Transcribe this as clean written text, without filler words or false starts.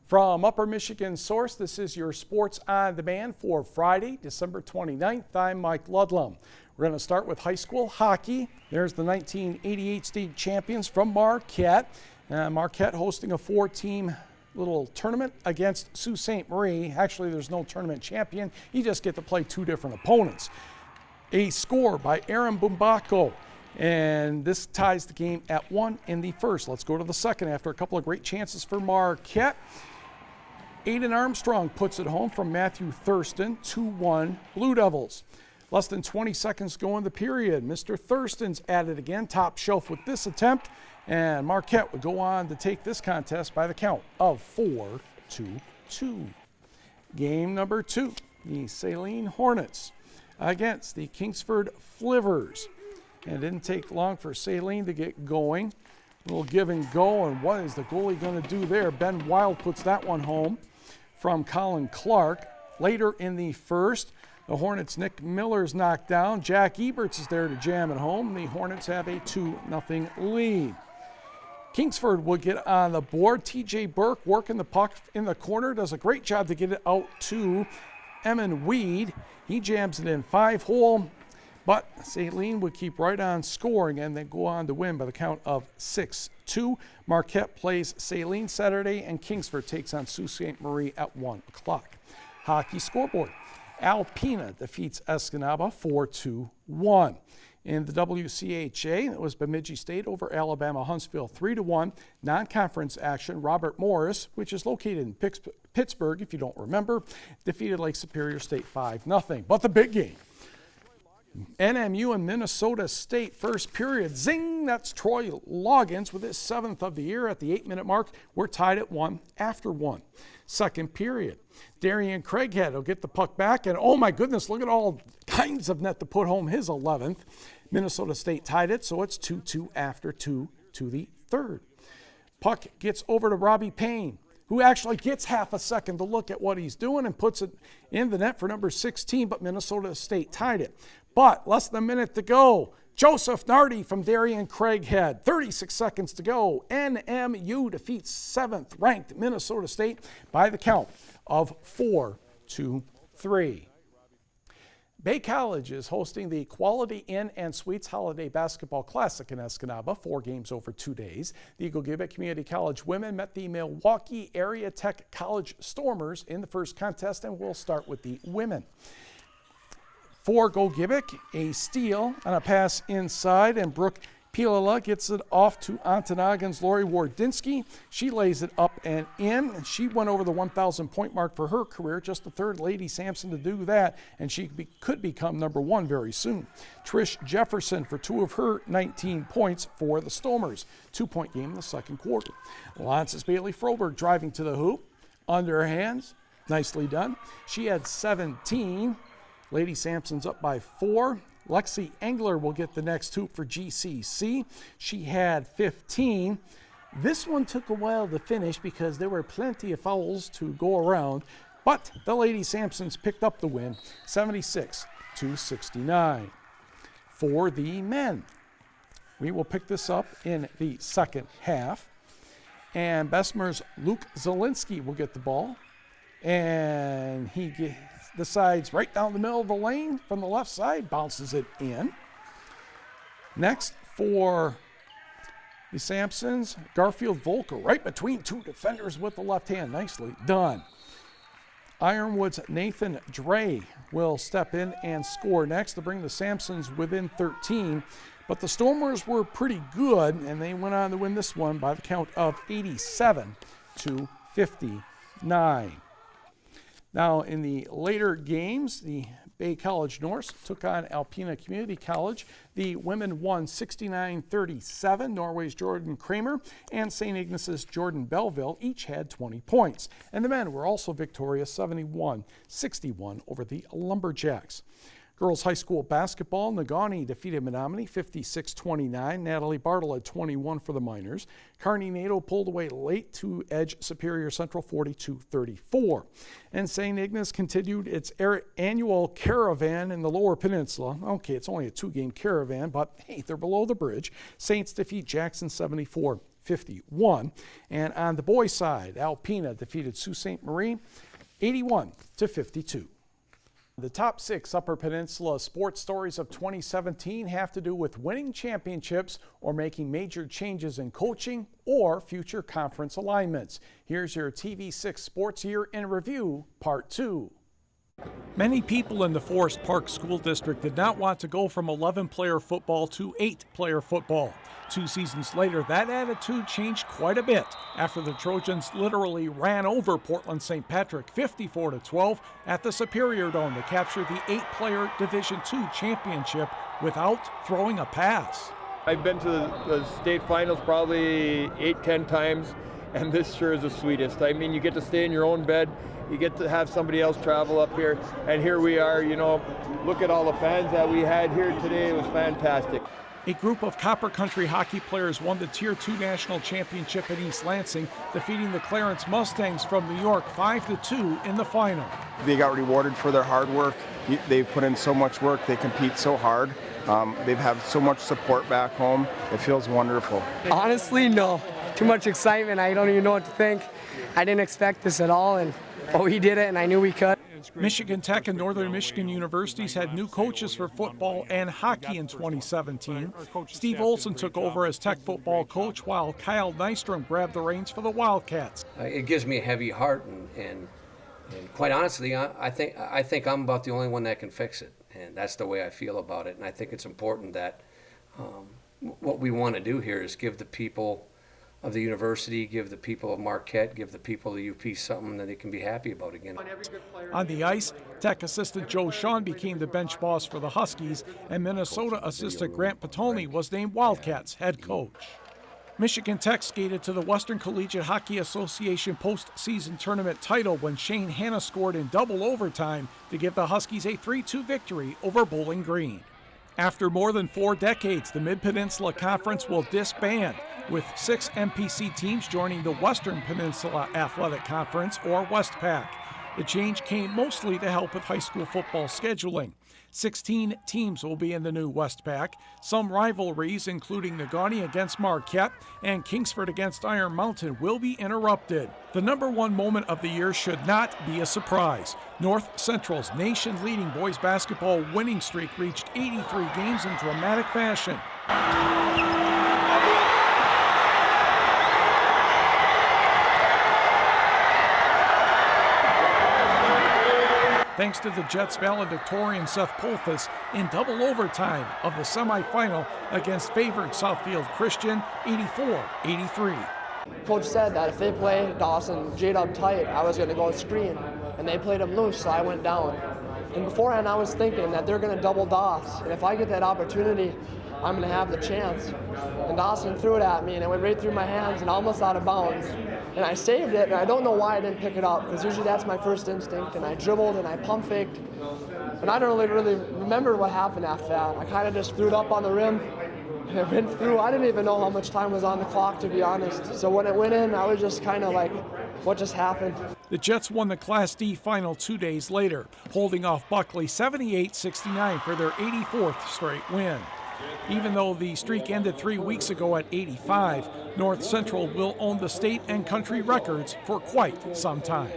From Upper Michigan Source, this is your Sports on Demand for Friday, December 29th. I'm Mike Ludlum. We're going to start with high school hockey. There's the 1988 state champions from Marquette. Marquette hosting a four-team little tournament against Sault Ste. Marie. Actually, there's no tournament champion. You just get to play two different opponents. A score by Aaron Bumbako. And this ties the game at 1 in the first. Let's go to the second after a couple of great chances for Marquette. Aiden Armstrong puts it home from Matthew Thurston, 2-1 Blue Devils. Less than 20 seconds to go in the period. Mr. Thurston's at it again, top shelf with this attempt, and Marquette would go on to take this contest by the count of 4-2. Game number 2, the Saline Hornets against the Kingsford Flivvers. And it didn't take long for Saline to get going. A little give and go, and what is the goalie going to do there? Ben Wild puts that one home from Colin Clark. Later in the first, the Hornets' Nick Miller's knocked down. Jack Eberts is there to jam it home. The Hornets have a 2-0 lead. Kingsford will get on the board. TJ Burke working the puck in the corner, does a great job to get it out to Emin Weed. He jams it in 5-hole. But Saline would keep right on scoring and then go on to win by the count of 6-2. Marquette plays Saline Saturday, and Kingsford takes on Sault Ste. Marie at 1 o'clock. Hockey scoreboard. Alpena defeats Escanaba 4-1. In the WCHA, it was Bemidji State over Alabama Huntsville 3-1. Non-conference action, Robert Morris, which is located in Pittsburgh, if you don't remember, defeated Lake Superior State 5-0. But the big game. NMU and Minnesota State first period. Zing! That's Troy Loggins with his 7th of the year at the 8-minute mark. We're tied at 1 after 1. Second period. Darian Craighead will get the puck back, and oh my goodness, look at all kinds of net to put home his 11th. Minnesota State tied it, so it's 2-2 after 2 to the third. Puck gets over to Robbie Payne, who actually gets half a second to look at what he's doing and puts it in the net for number 16, but Minnesota State tied it. But less than a minute to go. Joseph Nardi from Darian Craighead. 36 seconds to go. NMU defeats 7th-ranked Minnesota State by the count of 4-3. Bay College is hosting the Quality Inn and Suites Holiday Basketball Classic in Escanaba, 4 games over 2 days. The Eagle Gibbet Community College women met the Milwaukee Area Tech College Stormers in the first contest, and we'll start with the women. For Go Gibbet, a steal on a pass inside, and Brooke Pilala gets it off to Ontonoggin's Lori Wardinsky. She lays it up and in. She went over the 1,000 point mark for her career, just the third Lady Sampson to do that, and she could become number 1 very soon. Trish Jefferson for 2 of her 19 points for the Stormers. 2-point game in the second quarter. Lances Bailey Froberg driving to the hoop, underhands, nicely done. She had 17. Lady Sampson's up by 4. Lexi Engler will get the next hoop for GCC. She had 15. This one took a while to finish because there were plenty of fouls to go around, but the Lady Sampsons picked up the win, 76-69. For the men, we will pick this up in the second half, and Bessemer's Luke Zielinski will get the ball, and he decides right down the middle of the lane from the left side, bounces it in. Next for the Sampsons, Garfield Volker right between 2 defenders with the left hand. Nicely done. Ironwood's Nathan Dre will step in and score next to bring the Sampsons within 13. But the Stormers were pretty good, and they went on to win this one by the count of 87-59. Now, in the later games, the Bay College Norse took on Alpena Community College. The women won 69-37. Norway's Jordan Kramer and St. Ignace's Jordan Belleville each had 20 points. And the men were also victorious, 71-61 over the Lumberjacks. Girls high school basketball, Negaunee defeated Menominee 56-29. Natalie Bartle had 21 for the Miners. Kearney Nato pulled away late to edge Superior Central 42-34. And St. Ignace continued its annual caravan in the Lower Peninsula. Okay, it's only a 2-game caravan, but hey, they're below the bridge. Saints defeat Jackson 74 51. And on the boys' side, Alpena defeated Sault Ste. Marie 81-52. The top 6 Upper Peninsula sports stories of 2017 have to do with winning championships or making major changes in coaching or future conference alignments. Here's your TV6 Sports Year in Review, Part 2. Many people in the Forest Park School District did not want to go from 11-player football to 8-player football. 2 seasons later, that attitude changed quite a bit after the Trojans literally ran over Portland St. Patrick 54-12 at the Superior Dome to capture the 8-player Division II championship without throwing a pass. I've been to the state finals probably 8-10 times, and this sure is the sweetest. I mean, you get to stay in your own bed. You get to have somebody else travel up here, and here we are, you know, look at all the fans that we had here today. It was fantastic. A group of Copper Country hockey players won the Tier 2 National Championship in East Lansing, defeating the Clarence Mustangs from New York 5-2 in the final. They got rewarded for their hard work. They've put in so much work. They compete so hard. They've had so much support back home. It feels wonderful. Honestly, no. Too much excitement. I don't even know what to think. I didn't expect this at all, and we did it, and I knew we could. Michigan Tech and Northern Michigan universities had new coaches for football and hockey in 2017. Steve Olson took over as Tech football coach, while Kyle Nystrom grabbed the reins for the Wildcats. It gives me a heavy heart, and quite honestly, I think I'm about the only one that can fix it, and that's the way I feel about it. And I think it's important that what we want to do here is give the people of the university, give the people of Marquette, give the people of the UP something that they can be happy about again. On the ice, Tech assistant Joe Shawn became the bench boss for the Huskies, and Minnesota assistant Grant Patolny was named Wildcats head coach. Michigan Tech skated to the Western Collegiate Hockey Association postseason tournament title when Shane Hanna scored in double overtime to give the Huskies a 3-2 victory over Bowling Green. After more than 4 decades, the Mid-Peninsula Conference will disband, with 6 MPC teams joining the Western Peninsula Athletic Conference, or WestPAC. The change came mostly to help with high school football scheduling. 16 teams will be in the new WestPAC. Some rivalries, including Negaunee against Marquette and Kingsford against Iron Mountain, will be interrupted. The #1 moment of the year should not be a surprise. North Central's nation-leading boys basketball winning streak reached 83 games in dramatic fashion. Thanks to the Jets' valedictorian Seth POLFUS in double overtime of the semifinal against favored Southfield Christian 84-83. Coach said that if they play Dawson J-Dub tight, I was going to go screen, and they played him loose, so I went down. And beforehand, I was thinking that they're going to double Doss, and if I get that opportunity, I'm going to have the chance. And Dawson threw it at me, and it went right through my hands and almost out of bounds. And I saved it, and I don't know why I didn't pick it up, because usually that's my first instinct, and I dribbled and I pump faked. But I don't really remember what happened after that. I kind of just threw it up on the rim, and it went through. I didn't even know how much time was on the clock, to be honest. So when it went in, I was just kind of like, what just happened? The Jets won the Class D final 2 days later, holding off Buckley 78-69 for their 84th straight win. Even though the streak ended 3 weeks ago at 85, North Central will own the state and country records for quite some time.